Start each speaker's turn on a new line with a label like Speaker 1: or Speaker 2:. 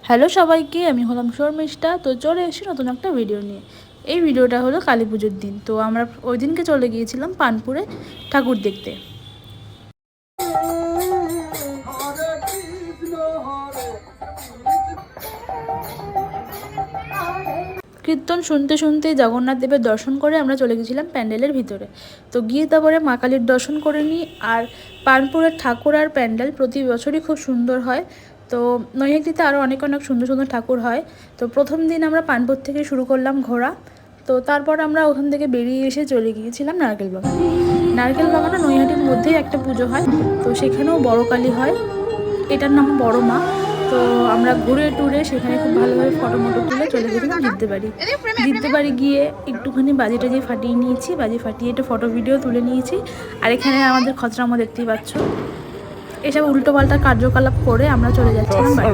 Speaker 1: Hello সবাইকে, আমি হলাম শর্মিষ্ঠা। তো চলে এসেছি নতুন একটা ভিডিও নিয়ে। এই ভিডিওটা হলো কালী পুজোর দিন। তো আমরা ওই দিনকে চলে গিয়েছিলাম পানপুরে ঠাকুর দেখতে। কীর্তন শুনতে শুনতে জগন্নাথ দেবের দর্শন করে আমরা চলে গেছিলাম প্যান্ডেলের ভিতরে। তো গিয়ে তারপরে মা কালীর দর্শন করে নিই। আর পানপুরের ঠাকুর আর প্যান্ডেল প্রতি বছরই খুব সুন্দর হয়। তো নৈহাটিতে আরও অনেক অনেক সুন্দর সুন্দর ঠাকুর হয়। তো প্রথম দিন আমরা পানপুর থেকে শুরু করলাম ঘোরা। তো তারপর আমরা ওখান থেকে বেরিয়ে এসে চলে গিয়েছিলাম নারকেল বাগান। নারকেল বাগানও নৈহাটির মধ্যেই একটা পুজো হয়। তো সেখানেও বড় কালী হয়, এটার নাম বড় মা। তো আমরা ঘুরে টুরে সেখানে খুব ভালোভাবে ফটো তুলে চলে গেছিলাম জিততে বাড়ি গিয়ে একটুখানি বাজি টাজি ফাটিয়ে নিয়েছি, বাজি ফাটিয়ে একটু ফটো ভিডিও তুলে নিয়েছি। আর এখানে আমাদের খচরামো দেখতেই পাচ্ছ। এসব উল্টো পাল্টা কার্যকলাপ করে আমরা চলে যাচ্ছিলাম বাড়ি।